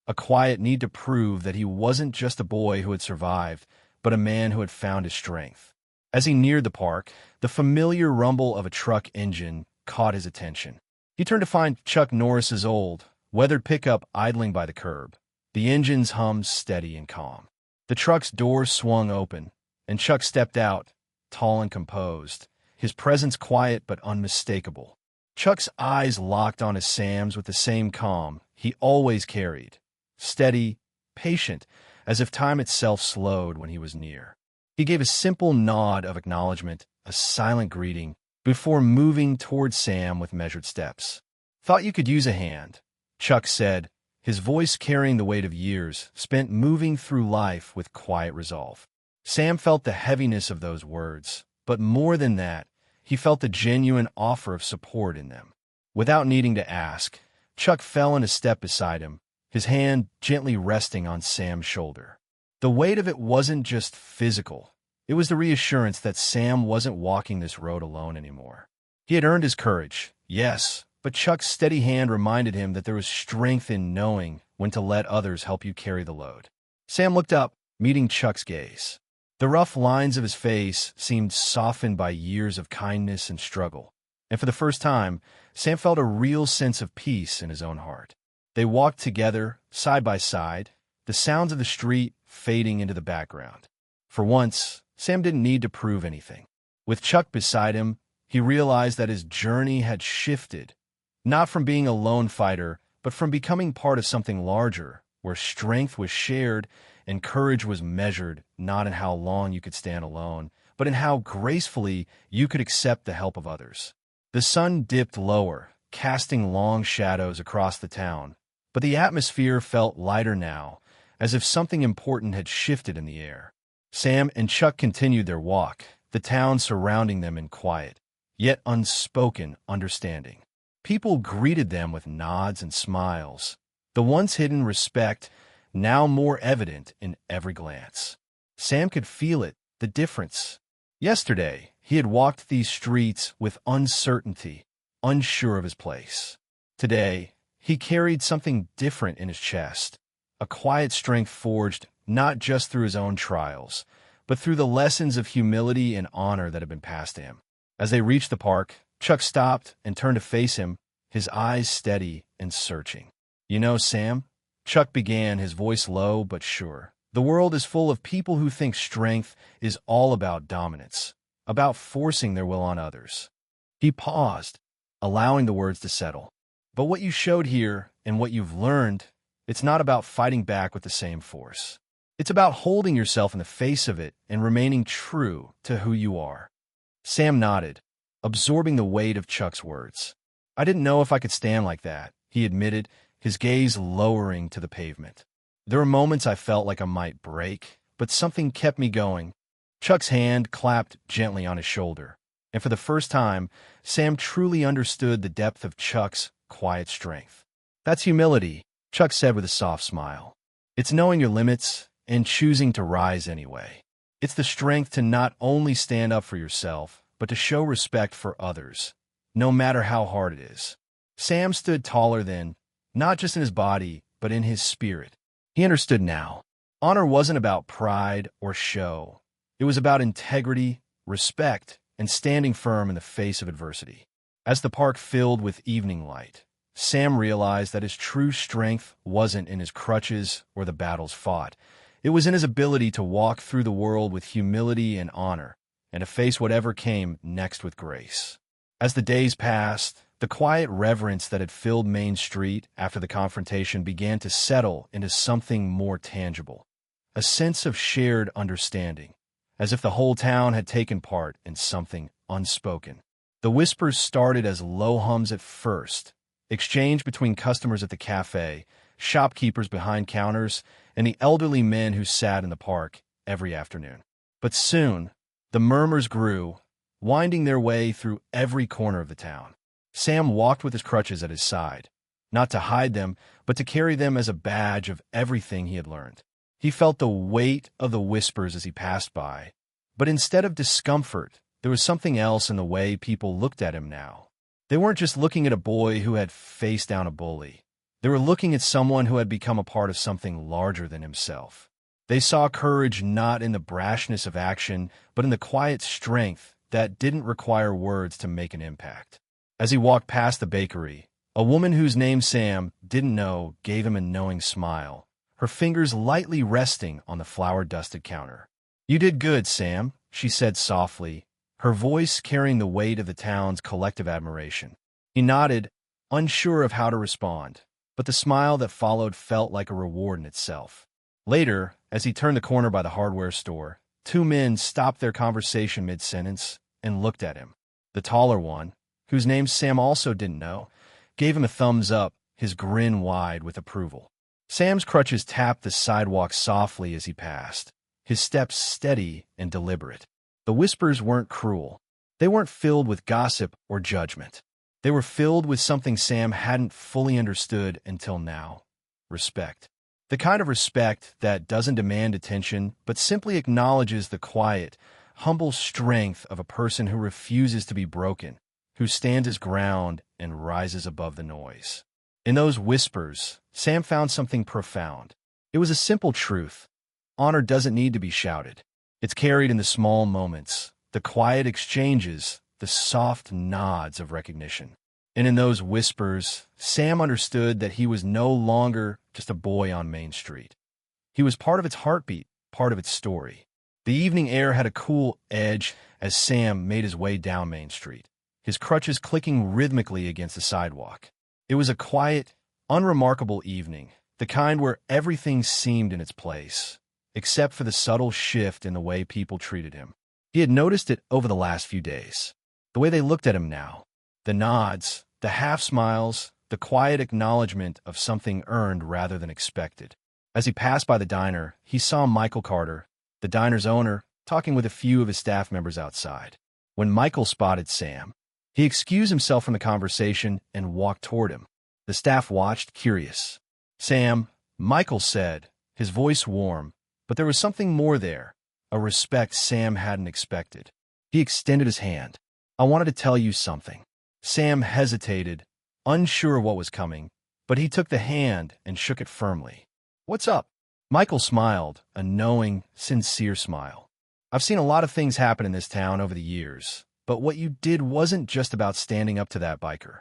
a quiet need to prove that he wasn't just a boy who had survived, but a man who had found his strength. As he neared the park, the familiar rumble of a truck engine caught his attention. He turned to find Chuck Norris's old, weathered pickup idling by the curb, The engines hummed steady and calm. The truck's door swung open, and Chuck stepped out, tall and composed, his presence quiet but unmistakable. Chuck's eyes locked onto Sam's with the same calm he always carried, steady, patient, as if time itself slowed when he was near. He gave a simple nod of acknowledgement, a silent greeting, before moving toward Sam with measured steps. "Thought you could use a hand," Chuck said, his voice carrying the weight of years spent moving through life with quiet resolve. Sam felt the heaviness of those words, but more than that, he felt the genuine offer of support in them. Without needing to ask, Chuck fell in a step beside him, his hand gently resting on Sam's shoulder. The weight of it wasn't just physical. It was the reassurance that Sam wasn't walking this road alone anymore. He had earned his courage, yes, but Chuck's steady hand reminded him that there was strength in knowing when to let others help you carry the load. Sam looked up, meeting Chuck's gaze. The rough lines of his face seemed softened by years of kindness and struggle, and for the first time, Sam felt a real sense of peace in his own heart. They walked together, side by side, the sounds of the street fading into the background. For once, Sam didn't need to prove anything. With Chuck beside him, he realized that his journey had shifted, not from being a lone fighter, but from becoming part of something larger, where strength was shared and courage was measured not in how long you could stand alone, but in how gracefully you could accept the help of others. The sun dipped lower, casting long shadows across the town, but the atmosphere felt lighter now, as if something important had shifted in the air. Sam and Chuck continued their walk, the town surrounding them in quiet, yet unspoken understanding. People greeted them with nods and smiles, the once hidden respect now more evident in every glance. Sam could feel it, the difference. Yesterday, he had walked these streets with uncertainty, unsure of his place. Today, he carried something different in his chest, a quiet strength forged not just through his own trials, but through the lessons of humility and honor that had been passed to him. As they reached the park, Chuck stopped and turned to face him, his eyes steady and searching. "You know, Sam," Chuck began, his voice low but sure, "the world is full of people who think strength is all about dominance, about forcing their will on others." He paused, allowing the words to settle. "But what you showed here and what you've learned, it's not about fighting back with the same force. It's about holding yourself in the face of it and remaining true to who you are." Sam nodded, absorbing the weight of Chuck's words. "I didn't know if I could stand like that," he admitted, his gaze lowering to the pavement. "There were moments I felt like I might break, but something kept me going." Chuck's hand clapped gently on his shoulder, and for the first time, Sam truly understood the depth of Chuck's quiet strength. "That's humility," Chuck said with a soft smile. "It's knowing your limits and choosing to rise anyway. It's the strength to not only stand up for yourself, but to show respect for others, no matter how hard it is." Sam stood taller then, not just in his body, but in his spirit. He understood now. Honor wasn't about pride or show. It was about integrity, respect, and standing firm in the face of adversity. As the park filled with evening light, Sam realized that his true strength wasn't in his crutches or the battles fought. It was in his ability to walk through the world with humility and honor, and to face whatever came next with grace. As the days passed, the quiet reverence that had filled Main Street after the confrontation began to settle into something more tangible, a sense of shared understanding, as if the whole town had taken part in something unspoken. The whispers started as low hums at first, exchanged between customers at the cafe, shopkeepers behind counters, and the elderly men who sat in the park every afternoon. But soon, the murmurs grew, winding their way through every corner of the town. Sam walked with his crutches at his side, not to hide them, but to carry them as a badge of everything he had learned. He felt the weight of the whispers as he passed by, but instead of discomfort, there was something else in the way people looked at him now. They weren't just looking at a boy who had faced down a bully. They were looking at someone who had become a part of something larger than himself. They saw courage not in the brashness of action, but in the quiet strength that didn't require words to make an impact. As he walked past the bakery, a woman whose name Sam didn't know gave him a knowing smile, her fingers lightly resting on the flour-dusted counter. "You did good, Sam," she said softly, her voice carrying the weight of the town's collective admiration. He nodded, unsure of how to respond, but the smile that followed felt like a reward in itself. Later, as he turned the corner by the hardware store, two men stopped their conversation mid-sentence and looked at him. The taller one, whose name Sam also didn't know, gave him a thumbs up, his grin wide with approval. Sam's crutches tapped the sidewalk softly as he passed, his steps steady and deliberate. The whispers weren't cruel. They weren't filled with gossip or judgment. They were filled with something Sam hadn't fully understood until now: respect. The kind of respect that doesn't demand attention, but simply acknowledges the quiet, humble strength of a person who refuses to be broken, who stands his ground and rises above the noise. In those whispers, Sam found something profound. It was a simple truth. Honor doesn't need to be shouted. It's carried in the small moments, the quiet exchanges, the soft nods of recognition. And in those whispers, Sam understood that he was no longer just a boy on Main Street. He was part of its heartbeat, part of its story. The evening air had a cool edge as Sam made his way down Main Street, his crutches clicking rhythmically against the sidewalk. It was a quiet, unremarkable evening, the kind where everything seemed in its place, except for the subtle shift in the way people treated him. He had noticed it over the last few days. The way they looked at him now, the nods, the half-smiles, the quiet acknowledgement of something earned rather than expected. As he passed by the diner, he saw Michael Carter, the diner's owner, talking with a few of his staff members outside. When Michael spotted Sam, he excused himself from the conversation and walked toward him. The staff watched, curious. "Sam," Michael said, his voice warm, but there was something more there, a respect Sam hadn't expected. He extended his hand. "I wanted to tell you something." Sam hesitated, unsure what was coming, but he took the hand and shook it firmly. "What's up?" Michael smiled, a knowing, sincere smile. "I've seen a lot of things happen in this town over the years, but what you did wasn't just about standing up to that biker."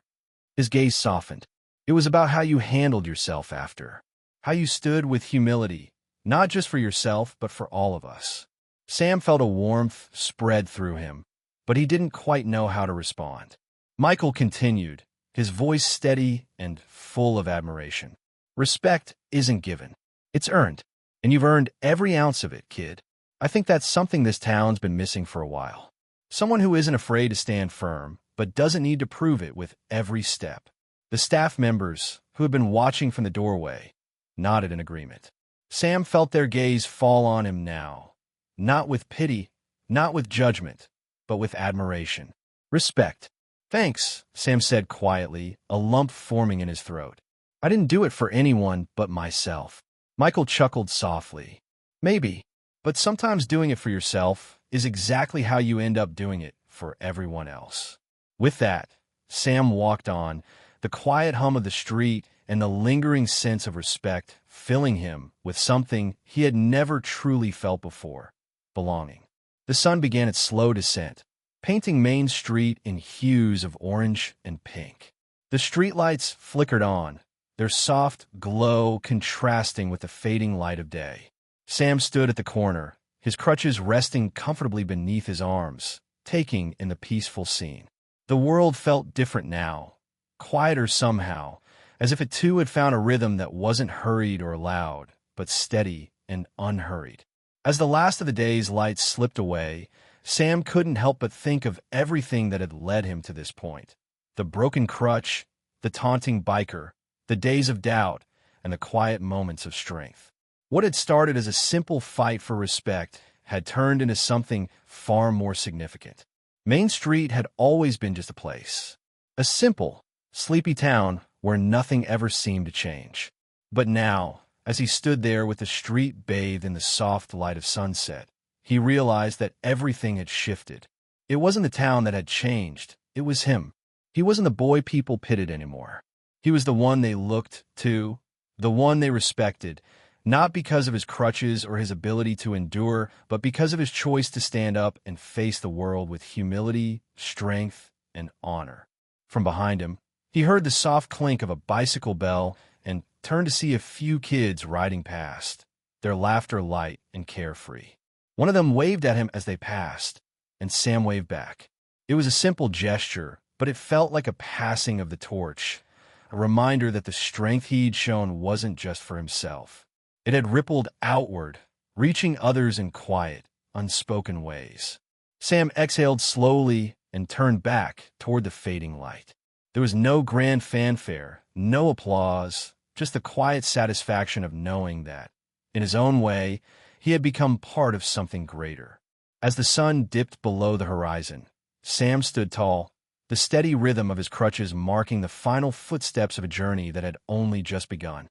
His gaze softened. "It was about how you handled yourself after, how you stood with humility, not just for yourself, but for all of us." Sam felt a warmth spread through him, but he didn't quite know how to respond. Michael continued, his voice steady and full of admiration. "Respect isn't given. It's earned. And you've earned every ounce of it, kid. I think that's something this town's been missing for a while. Someone who isn't afraid to stand firm, but doesn't need to prove it with every step." The staff members, who had been watching from the doorway, nodded in agreement. Sam felt their gaze fall on him now, not with pity, not with judgment, but with admiration. "Respect." "Thanks," Sam said quietly, a lump forming in his throat. "I didn't do it for anyone but myself." Michael chuckled softly. "Maybe, but sometimes doing it for yourself is exactly how you end up doing it for everyone else." With that, Sam walked on, the quiet hum of the street and the lingering sense of respect filling him with something he had never truly felt before: belonging. The sun began its slow descent, painting Main Street in hues of orange and pink. The streetlights flickered on, their soft glow contrasting with the fading light of day. Sam stood at the corner, his crutches resting comfortably beneath his arms, taking in the peaceful scene. The world felt different now, quieter somehow, as if it too had found a rhythm that wasn't hurried or loud, but steady and unhurried. As the last of the day's lights slipped away, Sam couldn't help but think of everything that had led him to this point: the broken crutch, the taunting biker, the days of doubt, and the quiet moments of strength. What had started as a simple fight for respect had turned into something far more significant. Main Street had always been just a place, a simple, sleepy town where nothing ever seemed to change. But now, as he stood there with the street bathed in the soft light of sunset, he realized that everything had shifted. It wasn't the town that had changed, it was him. He wasn't the boy people pitied anymore. He was the one they looked to, the one they respected, not because of his crutches or his ability to endure, but because of his choice to stand up and face the world with humility, strength, and honor. From behind him, he heard the soft clink of a bicycle bell and turned to see a few kids riding past, their laughter light and carefree. One of them waved at him as they passed, and Sam waved back. It was a simple gesture, but it felt like a passing of the torch, a reminder that the strength he'd shown wasn't just for himself. It had rippled outward, reaching others in quiet, unspoken ways. Sam exhaled slowly and turned back toward the fading light. There was no grand fanfare, no applause, just the quiet satisfaction of knowing that, in his own way, he had become part of something greater. As the sun dipped below the horizon, Sam stood tall, the steady rhythm of his crutches marking the final footsteps of a journey that had only just begun.